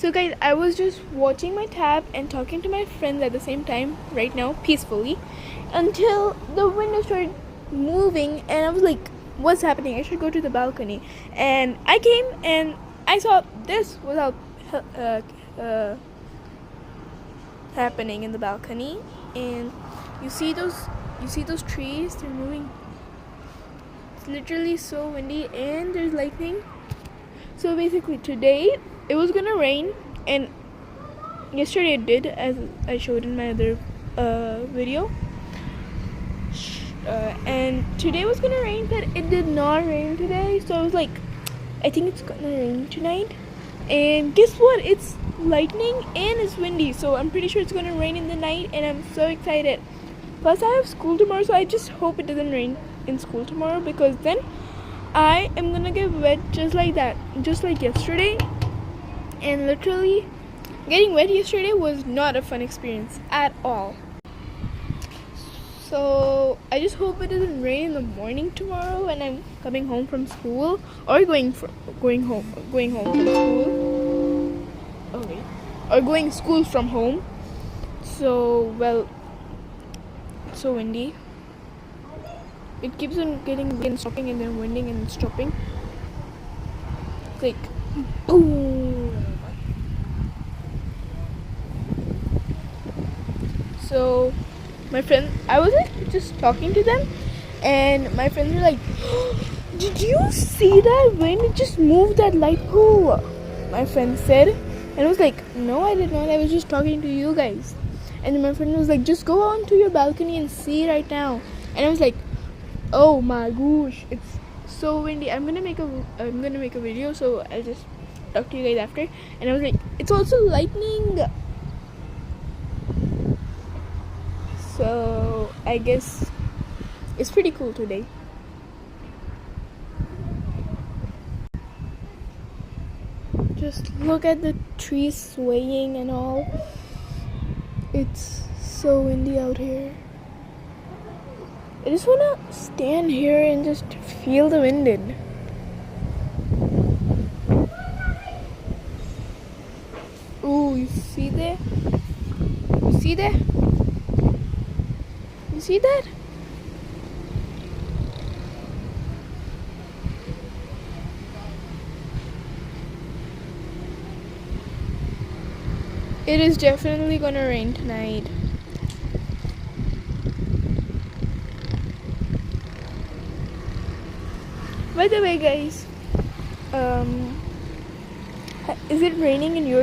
So guys, I was just watching my tab and talking to my friends at the same time right now, peacefully, until the window started moving and I was like, what's happening? I should go to the balcony. And I came and I saw this without happening in the balcony. And you see those trees, they're moving. It's literally so windy and there's lightning. So basically today it was gonna rain, and yesterday it did, as I showed in my other video. And today was gonna rain, but it did not rain today. So I was like, I think it's gonna rain tonight. And guess what? It's lightning and it's windy, so I'm pretty sure it's gonna rain in the night, and I'm so excited. Plus I have school tomorrow, so I just hope it doesn't rain in school tomorrow, because then I am gonna get wet just like that, just like yesterday. And literally getting wet yesterday was not a fun experience at all. So I just hope it doesn't rain in the morning tomorrow when I'm coming home from school, or going home from school. Okay. Or going school from home. So well, it's so windy. It keeps on getting wind and stopping, and then winding and stopping. It's like boom. So my friend, I was like just talking to them, and my friends were like, did you see that wind? It just moved that light pole, my friend said. And I was like, no, I did not. I was just talking to you guys. And then my friend was like, just go on to your balcony and see right now. And I was like, oh my gosh, it's so windy. I'm gonna make a video, so I'll just talk to you guys after. And I was like, it's also lightning. So I guess it's pretty cool today. Just look at the trees swaying and all. It's so windy out here. I just wanna stand here and just feel the wind in. Ooh, you see there? You see there? You see that? It is definitely gonna rain tonight. By the way, guys, is it raining in your